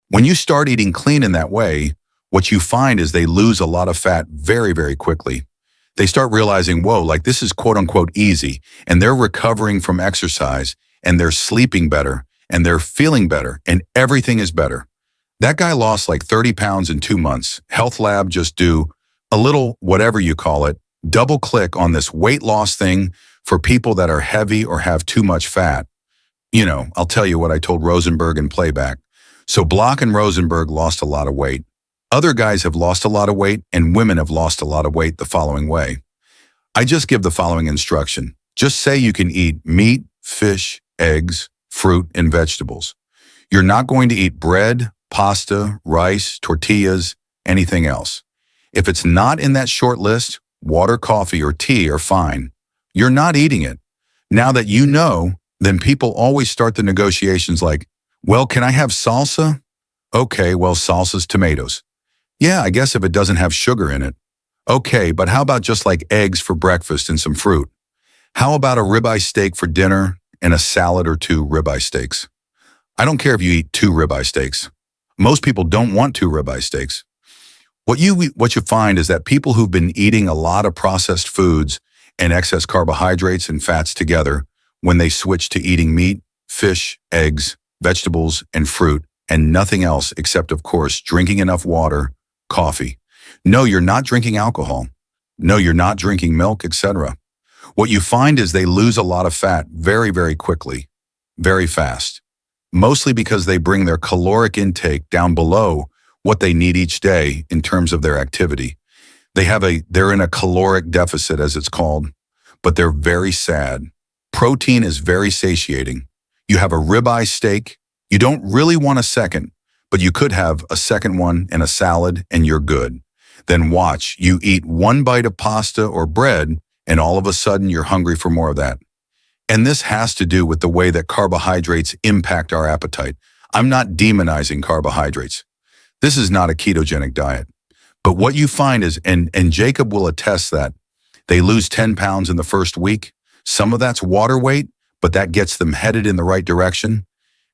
When you start eating clean in that way, what you find is they lose a lot of fat very, very quickly. They start realizing, whoa, like this is quote unquote easy, and they're recovering from exercise, and they're sleeping better, and they're feeling better, and everything is better. That guy lost like 30 pounds in 2 months. Health Lab just do a little, whatever you call it, double click on this weight loss thing for people that are heavy or have too much fat. I'll tell you what I told Rosenberg in playback. So Block and Rosenberg lost a lot of weight. Other guys have lost a lot of weight, and women have lost a lot of weight the following way. I just give the following instruction. Just say you can eat meat, fish, eggs, fruit, and vegetables. You're not going to eat bread, pasta, rice, tortillas, anything else. If it's not in that short list, water, coffee, or tea are fine. You're not eating it. Now that you know, then people always start the negotiations like, well, can I have salsa? Okay, well, salsa's tomatoes. Yeah, I guess if it doesn't have sugar in it. Okay, but how about just like eggs for breakfast and some fruit? How about a ribeye steak for dinner and a salad or two ribeye steaks? I don't care if you eat 2 ribeye steaks. Most people don't want 2 ribeye steaks. What you find is that people who've been eating a lot of processed foods and excess carbohydrates and fats together, when they switch to eating meat, fish, eggs, vegetables, and fruit, and nothing else except, of course, drinking enough water, coffee. No, you're not drinking alcohol. No, you're not drinking milk, etc. What you find is they lose a lot of fat very, very quickly, very fast, mostly because they bring their caloric intake down below what they need each day in terms of their activity. They're in a caloric deficit, as it's called, but they're very sad. Protein is very satiating. You have a ribeye steak. You don't really want a second, but you could have a second one and a salad and you're good. Then watch, you eat 1 bite of pasta or bread and all of a sudden you're hungry for more of that. And this has to do with the way that carbohydrates impact our appetite. I'm not demonizing carbohydrates. This is not a ketogenic diet. But what you find is, and Jacob will attest that, they lose 10 pounds in the first week. Some of that's water weight, but that gets them headed in the right direction.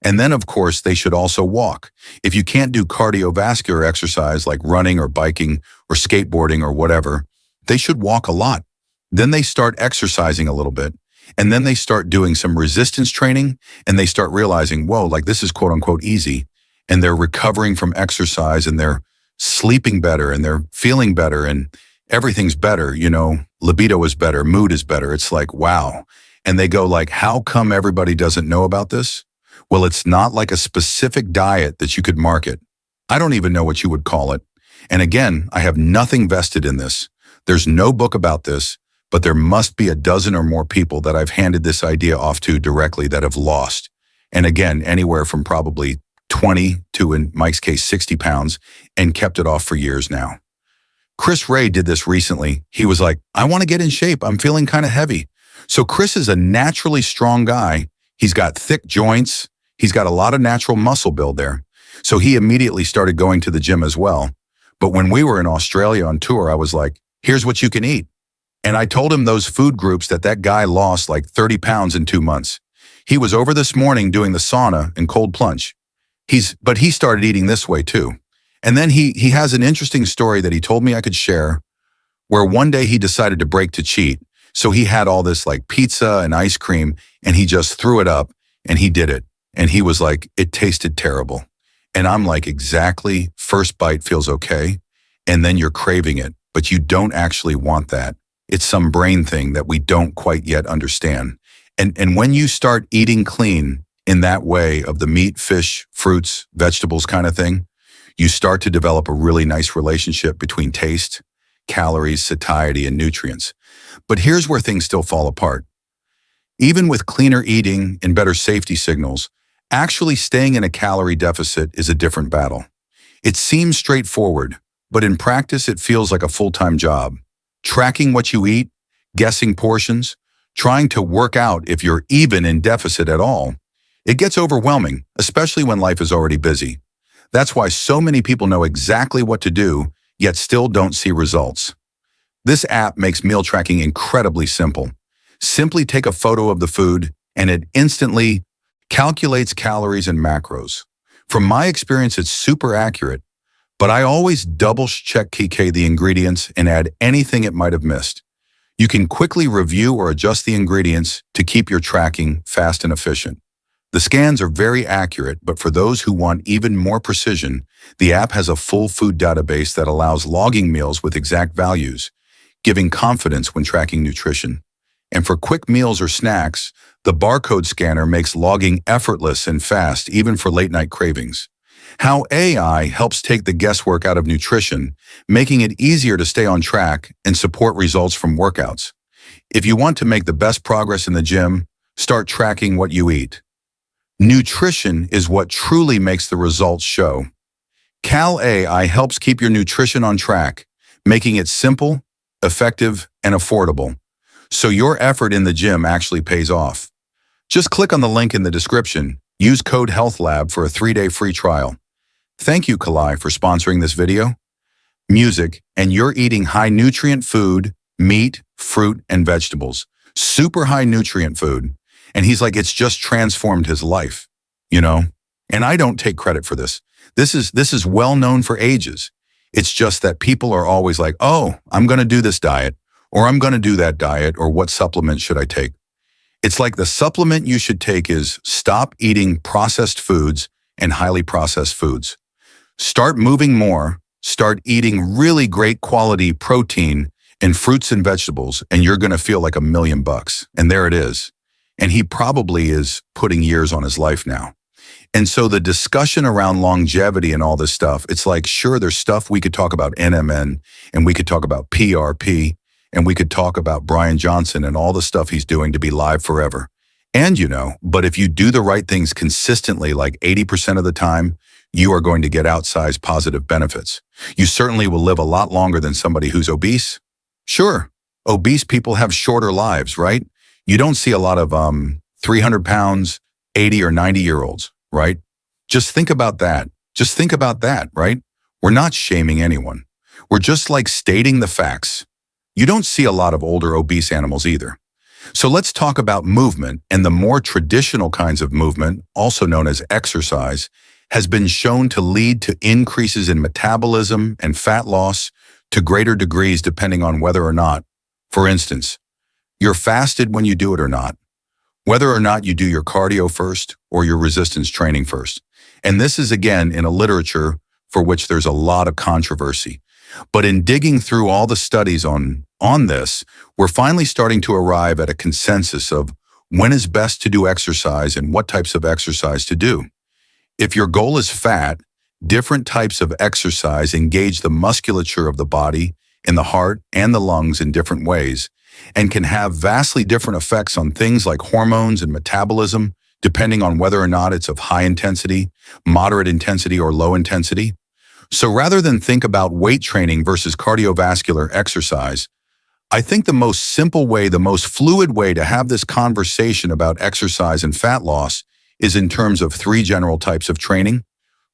And then, of course, they should also walk. If you can't do cardiovascular exercise like running or biking or skateboarding or whatever, they should walk a lot. Then they start exercising a little bit. And then they start doing some resistance training and they start realizing, whoa, like this is quote unquote easy. And they're recovering from exercise and they're sleeping better and they're feeling better and everything's better. Libido is better, mood is better. It's like, wow. And they go like, how come everybody doesn't know about this? Well, it's not like a specific diet that you could market. I don't even know what you would call it. And again, I have nothing vested in this. There's no book about this, but there must be a dozen or more people that I've handed this idea off to directly that have lost. And again, anywhere from probably 20 to, in Mike's case, 60 pounds and kept it off for years now. Chris Ray did this recently. He was like, I want to get in shape. I'm feeling kind of heavy. So Chris is a naturally strong guy. He's got thick joints. He's got a lot of natural muscle build there. So he immediately started going to the gym as well. But when we were in Australia on tour, I was like, here's what you can eat. And I told him those food groups that guy lost like 30 pounds in 2 months. He was over this morning doing the sauna and cold plunge. But he started eating this way too. And then he has an interesting story that he told me I could share, where one day he decided to break to cheat. So he had all this like pizza and ice cream and he just threw it up and he did it. And he was like, it tasted terrible. And I'm like, exactly, first bite feels okay. And then you're craving it, but you don't actually want that. It's some brain thing that we don't quite yet understand. And when you start eating clean in that way of the meat, fish, fruits, vegetables kind of thing, you start to develop a really nice relationship between taste, calories, satiety, and nutrients. But here's where things still fall apart. Even with cleaner eating and better safety signals, actually staying in a calorie deficit is a different battle. It seems straightforward, but in practice it feels like a full-time job. Tracking what you eat, guessing portions, trying to work out if you're even in deficit at all. It gets overwhelming, especially when life is already busy. That's why so many people know exactly what to do, yet still don't see results. This app makes meal tracking incredibly simple. Simply take a photo of the food and it instantly calculates calories and macros. From my experience, it's super accurate, but I always double check the ingredients and add anything it might have missed. You can quickly review or adjust the ingredients to keep your tracking fast and efficient. The scans are very accurate, but for those who want even more precision, the app has a full food database that allows logging meals with exact values, giving confidence when tracking nutrition. And for quick meals or snacks, the barcode scanner makes logging effortless and fast, even for late-night cravings. How AI helps take the guesswork out of nutrition, making it easier to stay on track and support results from workouts. If you want to make the best progress in the gym, start tracking what you eat. Nutrition is what truly makes the results show. Cal AI helps keep your nutrition on track, making it simple, effective, and affordable, so your effort in the gym actually pays off. Just click on the link in the description. Use code HealthLab for a 3-day free trial. Thank you, Kalai, for sponsoring this video. Music, and you're eating high-nutrient food, meat, fruit, and vegetables. Super high-nutrient food. And he's like, it's just transformed his life, you know? And I don't take credit for this. This is well known for ages. It's just that people are always like, oh, I'm going to do this diet, or I'm going to do that diet, or what supplement should I take? It's like the supplement you should take is stop eating processed foods and highly processed foods. Start moving more, start eating really great quality protein and fruits and vegetables, and you're going to feel like $1,000,000. And there it is. And he probably is putting years on his life now. And so the discussion around longevity and all this stuff, it's like, sure, there's stuff we could talk about NMN, and we could talk about PRP, and we could talk about Brian Johnson and all the stuff he's doing to be live forever. And but if you do the right things consistently, like 80% of the time, you are going to get outsized positive benefits. You certainly will live a lot longer than somebody who's obese. Sure, obese people have shorter lives, right? You don't see a lot of 300 pounds, 80 or 90-year-olds, right? Just think about that. Just think about that, right? We're not shaming anyone. We're just like stating the facts. You don't see a lot of older obese animals either. So let's talk about movement, and the more traditional kinds of movement, also known as exercise, has been shown to lead to increases in metabolism and fat loss to greater degrees depending on whether or not, for instance, you're fasted when you do it or not, whether or not you do your cardio first or your resistance training first. And this is, again, in a literature for which there's a lot of controversy. But in digging through all the studies on this, we're finally starting to arrive at a consensus of when is best to do exercise and what types of exercise to do. If your goal is fat, different types of exercise engage the musculature of the body and the heart and the lungs in different ways, and can have vastly different effects on things like hormones and metabolism, depending on whether or not it's of high intensity, moderate intensity, or low intensity. So rather than think about weight training versus cardiovascular exercise, I think the most simple way, the most fluid way to have this conversation about exercise and fat loss is in terms of 3 general types of training.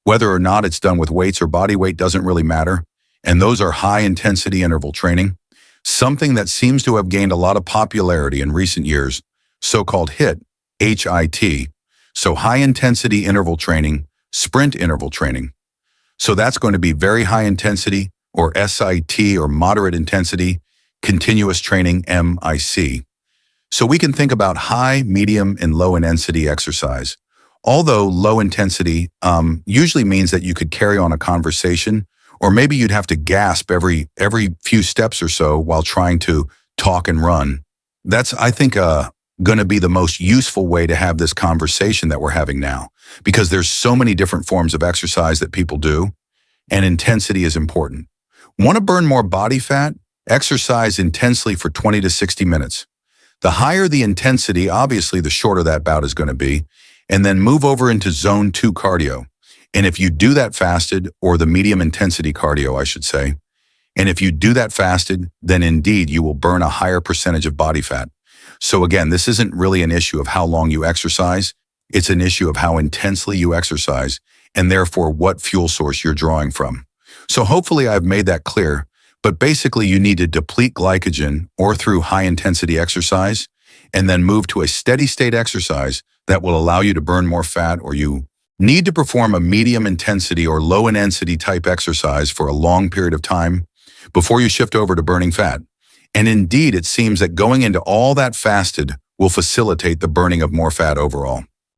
Whether or not it's done with weights or body weight doesn't really matter. And those are high-intensity interval training, something that seems to have gained a lot of popularity in recent years, so-called HIIT, H-I-T, so high-intensity interval training, sprint interval training. So that's going to be very high intensity, or SIT, or moderate intensity, continuous training, MIC. So we can think about high, medium, and low intensity exercise. Although low intensity usually means that you could carry on a conversation, or maybe you'd have to gasp every few steps or so while trying to talk and run. That's, I think, going to be the most useful way to have this conversation that we're having now, because there's so many different forms of exercise that people do, and intensity is important. Want to burn more body fat? Exercise intensely for 20 to 60 minutes. The higher the intensity, obviously, the shorter that bout is going to be, and then move over into zone 2 cardio. And if you do that fasted, or the medium intensity cardio, I should say, and if you do that fasted, then indeed you will burn a higher percentage of body fat. So again, this isn't really an issue of how long you exercise. It's an issue of how intensely you exercise, and therefore what fuel source you're drawing from. So hopefully I've made that clear, but basically you need to deplete glycogen or through high intensity exercise, and then move to a steady state exercise that will allow you to burn more fat, or you Need to perform a medium intensity or low intensity type exercise for a long period of time before you shift over to burning fat. And indeed, it seems that going into all that fasted will facilitate the burning of more fat overall.